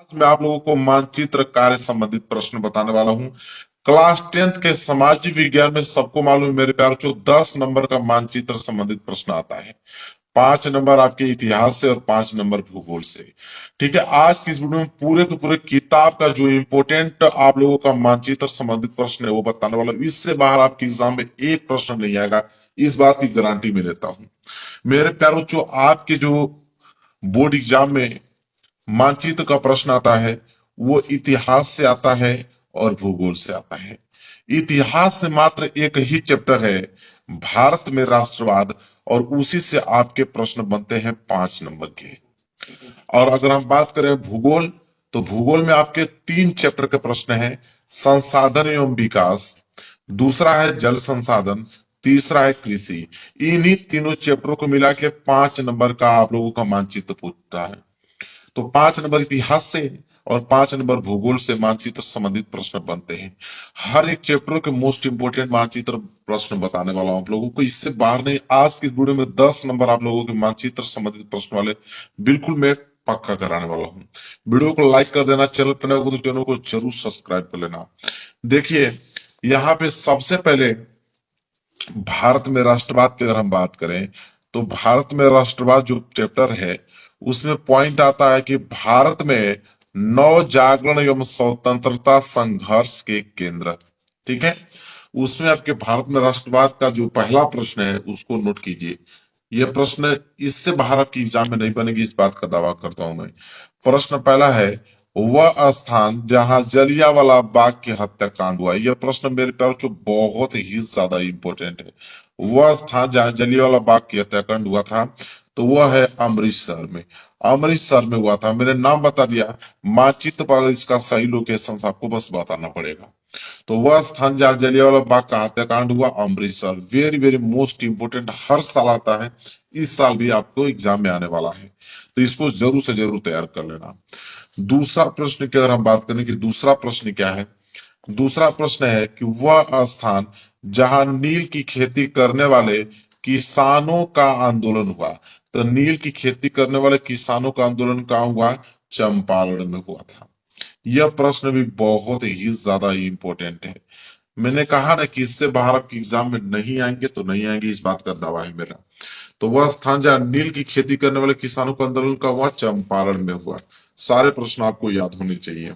आज मैं आप लोगों को मानचित्र कार्य संबंधित प्रश्न बताने वाला हूं। क्लास 10th के सामाजिक विज्ञान में सबको मालूम है मेरे प्यारों, 10 नंबर का मानचित्र संबंधित प्रश्न आता है। 5 नंबर आपके इतिहास से और 5 नंबर भूगोल से। ठीक है, आज की इस वीडियो में पूरे के पूरे किताब का जो इम्पोर्टेंट आप लोगों का मानचित्र संबंधित प्रश्न है वो बताने वाला हूं। इससे बाहर आपके एग्जाम में एक प्रश्न नहीं आएगा, इस बात की गारंटी मैं लेता हूं। मेरे प्यारों, जो आपके जो बोर्ड एग्जाम में मानचित्र का प्रश्न आता है वो इतिहास से आता है और भूगोल से आता है। इतिहास में मात्र एक ही चैप्टर है, भारत में राष्ट्रवाद, और उसी से आपके प्रश्न बनते हैं 5 नंबर के। और अगर हम बात करें भूगोल, तो भूगोल में आपके 3 चैप्टर के प्रश्न हैं। संसाधन एवं विकास, दूसरा है जल संसाधन, तीसरा है कृषि। इन्हीं तीनों चैप्टरों को मिला के 5 नंबर का आप लोगों का मानचित्र पूछता है। तो 5 नंबर इतिहास से और 5 नंबर भूगोल से मानचित्र संबंधित प्रश्न बनते हैं। हर एक चैप्टर के मोस्ट इंपोर्टेंट मानचित्र प्रश्न बताने वाला हूं आप लोगों को, इससे बाहर नहीं। आज की इस वीडियो में 10 नंबर आप लोगों के मानचित्र संबंधित प्रश्न वाले बिल्कुल मैं पक्का कराने वाला हूं। वीडियो को लाइक कर देना, चैनल पर नए हो तो चैनल को जरूर सब्सक्राइब कर लेना। देखिए, यहाँ पे सबसे पहले भारत में राष्ट्रवाद की अगर हम बात करें, तो भारत में राष्ट्रवाद जो चैप्टर है उसमें पॉइंट आता है कि भारत में नव जागरण एवं स्वतंत्रता संघर्ष के केंद्र। ठीक है, उसमें आपके भारत में राष्ट्रवाद का जो पहला प्रश्न है उसको नोट कीजिए। यह प्रश्न इससे बाहर आपकी एग्जाम में नहीं बनेगी, इस बात का दावा करता हूं मैं। प्रश्न पहला है, वह स्थान जहां जलियांवाला बाग की हत्याकांड हुआ। यह प्रश्न मेरे प्यार जो बहुत ही ज्यादा इंपॉर्टेंट है। वह स्थान जहां जलियांवाला बाग की हत्याकांड हुआ था, तो वह है अमृतसर में। अमृतसर में हुआ था, मैंने नाम बता दिया, मानचित्र पर इसका सही लोकेशन आपको बस बताना पड़ेगा। तो वह स्थान जहाँ जलियांवाला बाग का हत्याकांड हुआ, Amritsar. Very very most important, हर साल आता है, इस साल भी आपको एग्जाम में आने वाला है, तो इसको जरूर से जरूर तैयार कर लेना। दूसरा प्रश्न की अगर हम बात करें कि दूसरा प्रश्न क्या है, दूसरा प्रश्न है कि वह स्थान जहां नील की खेती करने वाले किसानों का आंदोलन हुआ। तो नील की खेती करने वाले किसानों का आंदोलन कहाँ हुआ? चंपारण में हुआ था। यह प्रश्न भी बहुत ही ज्यादा इंपॉर्टेंट है। मैंने कहा ना कि इससे बाहर आपके एग्जाम में नहीं आएंगे तो नहीं आएंगे, इस बात का दावा है मेरा। तो वह स्थान जहाँ नील की खेती करने वाले किसानों का आंदोलन का हुआ, चंपारण में हुआ। सारे प्रश्न आपको याद होने चाहिए।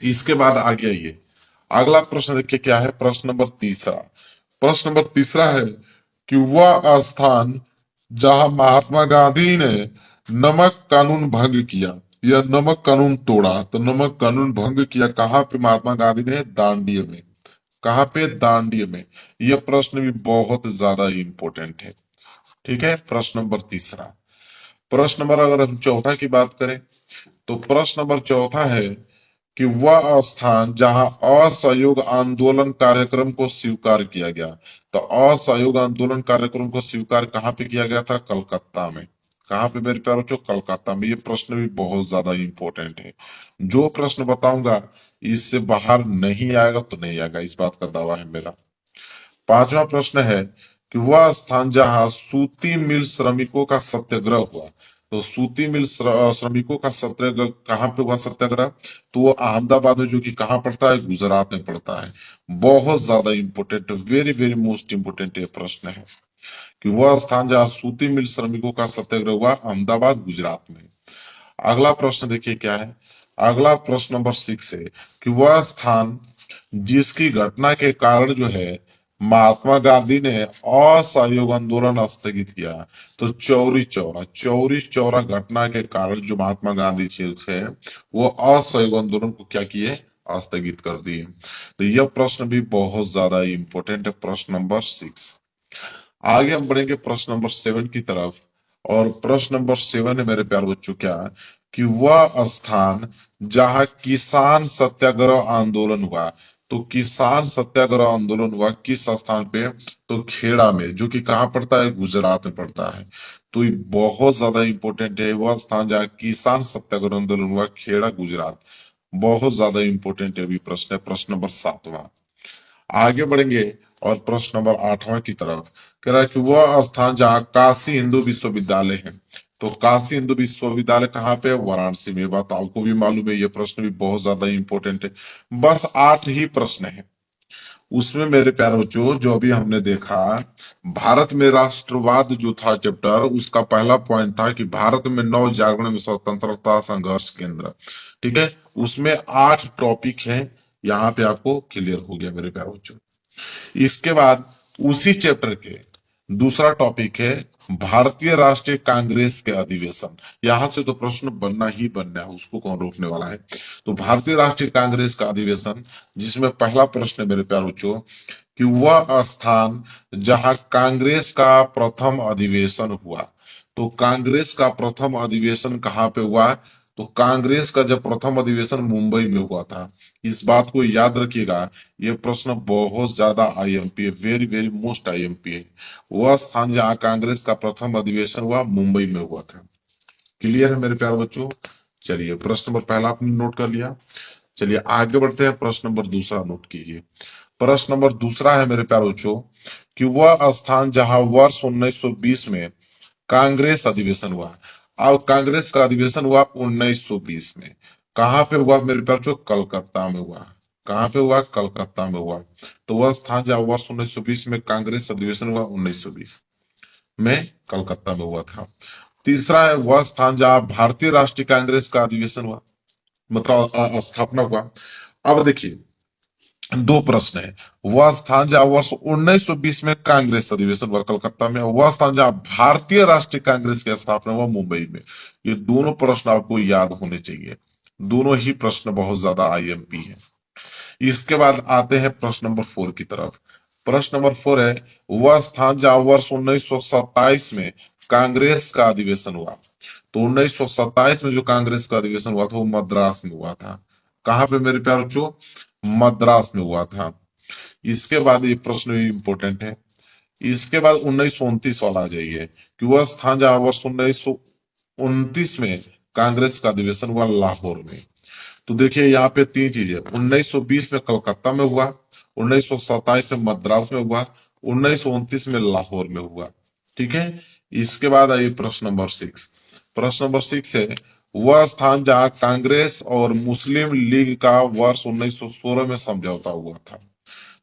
इसके बाद आगे आइए, अगला प्रश्न देखिए क्या है। प्रश्न नंबर तीसरा, प्रश्न नंबर तीसरा है कि वह स्थान जहां महात्मा गांधी ने नमक कानून भंग किया या नमक कानून तोड़ा। तो नमक कानून भंग किया कहाँ पे महात्मा गांधी ने? दांडी में। कहाँ पे? दांडी में। यह प्रश्न भी बहुत ज्यादा इंपॉर्टेंट है। ठीक है, प्रश्न नंबर तीसरा। प्रश्न नंबर अगर हम चौथा की बात करें, तो प्रश्न नंबर चौथा है कि वह स्थान जहां असहयोग आंदोलन कार्यक्रम को स्वीकार किया गया। तो असहयोग आंदोलन कार्यक्रम को स्वीकार कहाँ पे किया गया था? कलकत्ता में। कहाँ पे मेरे प्यारों? जो कलकत्ता में। ये प्रश्न भी बहुत ज्यादा इंपॉर्टेंट है। जो प्रश्न बताऊंगा इससे बाहर नहीं आएगा तो नहीं आएगा, इस बात का दावा है मेरा। पांचवा प्रश्न है कि वह स्थान जहां सूती मिल श्रमिकों का सत्याग्रह हुआ। तो सूती मिल श्रमिकों का सत्याग्रह कहाँ पे हुआ? सत्याग्रह तो वो अहमदाबाद में, जो कि कहाँ पड़ता है? गुजरात में पड़ता है। बहुत ज्यादा important, very very most important ये प्रश्न है कि वह स्थान जहाँ सूती मिल श्रमिकों का सत्याग्रह हुआ, अहमदाबाद गुजरात में। अगला प्रश्न देखिए क्या है। अगला प्रश्न नंबर 6 है कि वह स्थान जिसकी घटना के कारण जो है महात्मा गांधी ने असहयोग आंदोलन स्थगित किया। तो चौरी चौरा, चौरी चौरा घटना के कारण जो महात्मा गांधी जी थे वो असहयोग आंदोलन को क्या किए? स्थगित कर दिए। तो यह प्रश्न भी बहुत ज्यादा इंपॉर्टेंट है, प्रश्न नंबर 6। आगे हम बढ़ेंगे प्रश्न नंबर 7 की तरफ। और प्रश्न नंबर 7 है मेरे प्यारे बच्चों क्या है कि वह स्थान जहां किसान सत्याग्रह आंदोलन हुआ। तो किसान सत्याग्रह आंदोलन हुआ किस स्थान पे? तो खेड़ा में, जो कि कहाँ पड़ता है? गुजरात में पड़ता है। तो ये बहुत ज्यादा इंपॉर्टेंट है, वह स्थान जहाँ किसान सत्याग्रह आंदोलन हुआ, खेड़ा गुजरात। बहुत ज्यादा इंपॉर्टेंट है। अभी प्रश्न है प्रश्न नंबर 7वां। आगे बढ़ेंगे और प्रश्न नंबर 8वां की तरफ। कह रहा है कि वह स्थान जहाँ काशी हिंदू विश्वविद्यालय है। तो काशी हिंदू विश्वविद्यालय कहाँ पे है? वाराणसी में। ये बात आपको भी मालूम है, ये प्रश्न भी बहुत ज्यादा इंपॉर्टेंट है। बस 8 ही प्रश्न है उसमें मेरे प्यारे बच्चों। जो अभी हमने देखा, भारत में राष्ट्रवाद जो था चैप्टर, उसका पहला पॉइंट था कि भारत में नव जागरण में स्वतंत्रता संघर्ष केंद्र। ठीक है, उसमें 8 टॉपिक हैं, यहाँ पे आपको क्लियर हो गया मेरे प्यारे बच्चों। इसके बाद उसी चैप्टर के दूसरा टॉपिक है भारतीय राष्ट्रीय कांग्रेस के अधिवेशन। यहां से तो प्रश्न बनना ही बनना है, उसको कौन रोकने वाला है। तो भारतीय राष्ट्रीय कांग्रेस का अधिवेशन, जिसमें पहला प्रश्न है मेरे प्यारे बच्चों कि वह स्थान जहां कांग्रेस का प्रथम अधिवेशन हुआ। तो कांग्रेस का प्रथम अधिवेशन कहाँ पे हुआ? तो कांग्रेस का जब प्रथम अधिवेशन मुंबई में हुआ था। इस बात को याद रखिएगा, ये प्रश्न बहुत ज्यादा आईएमपी है, वेरी वेरी मोस्ट आईएमपी है। वह स्थान जहां कांग्रेस का प्रथम अधिवेशन हुआ, मुंबई में हुआ था। क्लियर है मेरे प्यारे बच्चों? चलिए, प्रश्न नंबर पहला आपने नोट कर लिया। चलिए आगे बढ़ते हैं, प्रश्न नंबर दूसरा नोट कीजिए। प्रश्न नंबर दूसरा है मेरे प्यारे बच्चों कि वह स्थान जहां वर्ष 1920 में कांग्रेस अधिवेशन हुआ। अब कांग्रेस का अधिवेशन हुआ 1920 में। कहां पे हुआ मेरे प्यारे बच्चों? कलकत्ता में हुआ। कहां पे हुआ? कलकत्ता में हुआ। तो वह स्थान जहां वर्ष 1920 में कांग्रेस अधिवेशन हुआ, 1920 में कलकत्ता में हुआ था। तीसरा है वह स्थान जहां भारतीय राष्ट्रीय कांग्रेस का अधिवेशन हुआ, मतलब स्थापना हुआ। अब देखिए, दो प्रश्न है। वह स्थान जहां वर्ष 1920 में कांग्रेस अधिवेशन हुआ कलकत्ता में, वह स्थान जहां भारतीय राष्ट्रीय कांग्रेस की स्थापना हुआ मुंबई में। ये दोनों प्रश्न आपको याद होने चाहिए, दोनों ही प्रश्न बहुत ज्यादा आईएमपी है। इसके बाद आते हैं प्रश्न नंबर 4 की तरफ। प्रश्न नंबर 4 है वह स्थान जहां वर्ष 1927 में कांग्रेस का अधिवेशन हुआ। तो 1927 में जो कांग्रेस का अधिवेशन हुआ था वो मद्रास में हुआ था। कहां पे मेरे प्यारे बच्चों? मद्रास में हुआ था। इसके बाद ये प्रश्न भी इंपॉर्टेंट है। इसके बाद 1929 वाला आ जाइए कि वह स्थान जहां वर्ष 1929 में कांग्रेस का अधिवेशन हुआ, लाहौर में। तो देखिए यहाँ पे 3 चीजें, 1920 में कलकत्ता में हुआ, 1927 में मद्रास में हुआ, 1929 में लाहौर में हुआ। ठीक है, इसके बाद आइए प्रश्न नंबर 6। प्रश्न नंबर 6 है वह स्थान जहां कांग्रेस और मुस्लिम लीग का वर्ष 1916 में समझौता हुआ था।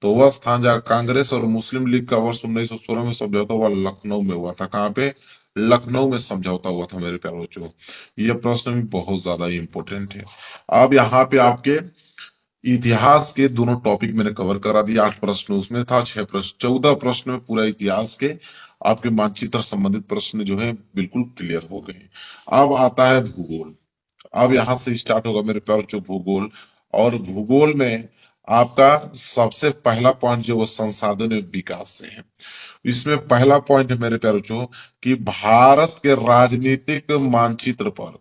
तो वह स्थान जहां कांग्रेस और मुस्लिम लीग का वर्ष 1916 में समझौता हुआ, लखनऊ में हुआ था। कहाँ पे? लखनऊ में समझौता हुआ था मेरे प्यारे बच्चों। यह प्रश्न भी बहुत ज्यादा इंपॉर्टेंट है। अब यहाँ पे आपके इतिहास के दोनों टॉपिक मैंने कवर करा दिया। 8 प्रश्न उसमें था, 6 प्रश्न, 14 प्रश्न में पूरा इतिहास के आपके मानचित्र संबंधित प्रश्न जो है बिल्कुल क्लियर हो गए। अब आता है भूगोल। अब यहां से स्टार्ट होगा मेरे प्यारे बच्चों भूगोल। और भूगोल में आपका सबसे पहला पॉइंट जो वो संसाधन एवं विकास से है। इसमें पहला पॉइंट है मेरे प्यारे बच्चों कि भारत के राजनीतिक मानचित्र पर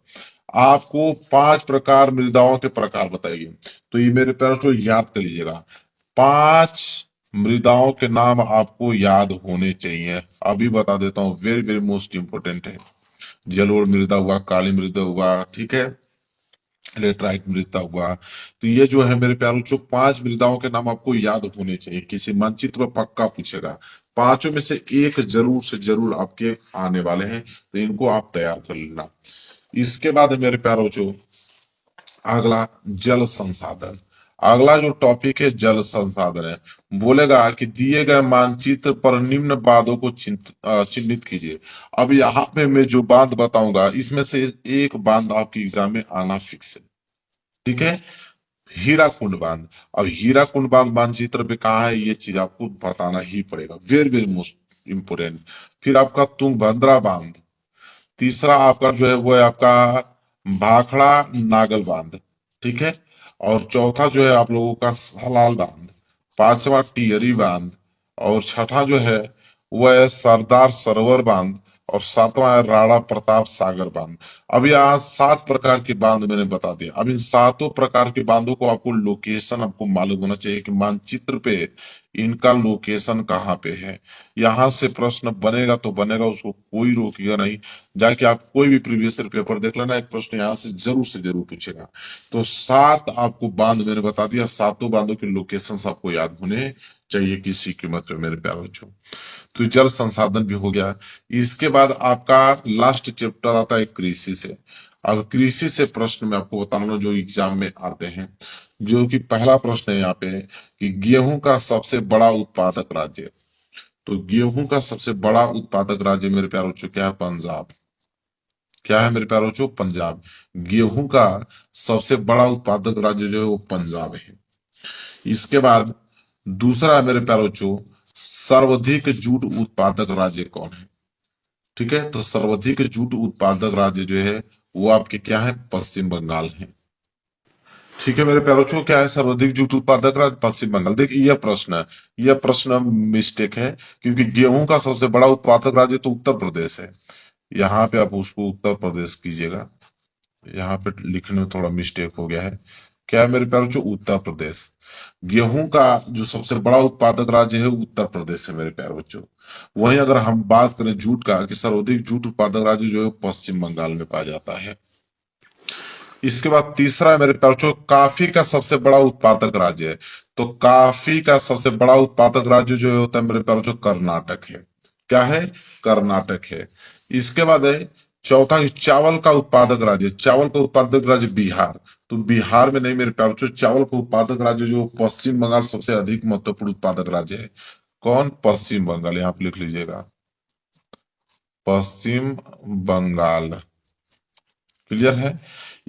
आपको 5 प्रकार मृदाओं के प्रकार बताइए। तो ये मेरे प्यारे बच्चों याद कर लीजिएगा, 5 मृदाओं के नाम आपको याद होने चाहिए। अभी बता देता हूँ, वेरी वेरी मोस्ट इंपोर्टेंट है। जलोढ़ मृदा हुआ, काली मृदा हुआ, ठीक है, लेटराइट मृदा हुआ। तो ये जो है मेरे प्यारों जो 5 मृदाओं के नाम आपको याद होने चाहिए, किसी मानचित्र में पक्का पूछेगा। पांचों में से एक जरूर से जरूर आपके आने वाले हैं, तो इनको आप तैयार कर लेना। इसके बाद है मेरे प्यारों जो अगला जल संसाधन। अगला जो टॉपिक है जल संसाधन है। बोलेगा कि दिए गए मानचित्र पर निम्न बांधों को चिन्हित कीजिए। अब यहाँ पे मैं जो बांध बताऊंगा इसमें से एक बांध आपके एग्जाम में आना फिक्स है। ठीक है, हीराकुंड बांध। अब हीराकुंड बांध मानचित्र पे कहाँ है ये चीज आपको बताना ही पड़ेगा, वेरी वेरी मोस्ट इंपोर्टेंट। फिर आपका तुंगभद्रा बांध। तीसरा आपका जो है वो है आपका भाखड़ा नागल बांध। ठीक है, और चौथा जो है आप लोगों का सलाल बांध। पांचवा टिहरी बांध। और छठा जो है वो है सरदार सरोवर बांध। और सातवां है राणा प्रताप सागर बांध। अब यहाँ 7 प्रकार के बांध मैंने बता दिया। अब इन 7 प्रकार के बांधों को आपको लोकेशन आपको मालूम होना चाहिए कि मानचित्र पे इनका लोकेशन कहाँ पे है। यहाँ से प्रश्न बनेगा तो बनेगा, उसको कोई रोकेगा नहीं। जाके आप कोई भी प्रीवियस ईयर पेपर देख लेना, एक प्रश्न यहाँ से जरूर पूछेगा। तो 7 आपको बांध मैंने बता दिया, 7 बांधों के लोकेशन आपको याद होने चाहिए किसी कीमत पे मेरे प्यारे बच्चों। तो जल संसाधन भी हो गया। इसके बाद आपका लास्ट चैप्टर आता है कृषि से। अब कृषि से प्रश्न मैं आपको बताना जो एग्जाम में आते हैं, जो कि पहला प्रश्न है यहाँ पे कि गेहूं का सबसे बड़ा उत्पादक राज्य। तो गेहूं का सबसे बड़ा उत्पादक राज्य मेरे प्यारे बच्चों क्या है? पंजाब। क्या है मेरे प्यारे बच्चों? पंजाब। गेहूं का सबसे बड़ा उत्पादक राज्य जो है वो पंजाब है। इसके बाद दूसरा है मेरे प्यारे बच्चों, सर्वाधिक जूट उत्पादक राज्य कौन है? ठीक है, तो सर्वाधिक जूट उत्पादक राज्य जो है वो आपके क्या है? पश्चिम बंगाल है। ठीक है मेरे प्यारे बच्चों, क्या है सर्वाधिक जूट उत्पादक राज्य? पश्चिम बंगाल। देखिए यह प्रश्न है, यह प्रश्न मिस्टेक है, क्योंकि गेहूं का सबसे बड़ा उत्पादक राज्य तो उत्तर प्रदेश है। यहाँ पे आप उसको उत्तर प्रदेश कीजिएगा, यहाँ पे लिखने में थोड़ा मिस्टेक हो गया है। क्या है मेरे प्यारे बच्चों? उत्तर प्रदेश। गेहूं का जो सबसे बड़ा उत्पादक राज्य है उत्तर प्रदेश है मेरे प्यारे बच्चों। वहीं अगर हम बात करें जूट का, कि सर्वाधिक जूट उत्पादक राज्य जो है पश्चिम बंगाल में पाया जाता है। इसके बाद तीसरा है मेरे प्यारे बच्चों, काफी का सबसे बड़ा उत्पादक राज्य है। तो काफी का सबसे बड़ा उत्पादक राज्य जो होता है मेरे प्यारे बच्चों कर्नाटक है। क्या है? कर्नाटक है। इसके बाद है चौथा, चावल का उत्पादक राज्य। चावल का उत्पादक राज्य बिहार। तो बिहार में नहीं मेरे प्यारे बच्चों, चावल का उत्पादक राज्य जो पश्चिम बंगाल सबसे अधिक महत्वपूर्ण उत्पादक राज्य है। कौन? पश्चिम बंगाल। यहाँ पे लिख लीजिएगा, पश्चिम बंगाल। क्लियर है?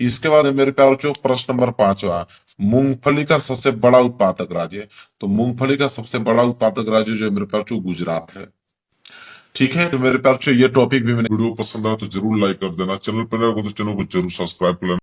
इसके बाद है मेरे प्यारे बच्चों प्रश्न नंबर 5वां, मूंगफली का सबसे बड़ा उत्पादक राज्य। तो मूंगफली का सबसे बड़ा उत्पादक राज्य जो है मेरे प्यारे बच्चों गुजरात है। ठीक है, तो मेरे प्यारे बच्चों ये टॉपिक भी मैंने, वीडियो पसंद आया तो जरूर लाइक कर देना, चैनल पर नए हो तो चैनल को जरूर सब्सक्राइब कर लेना।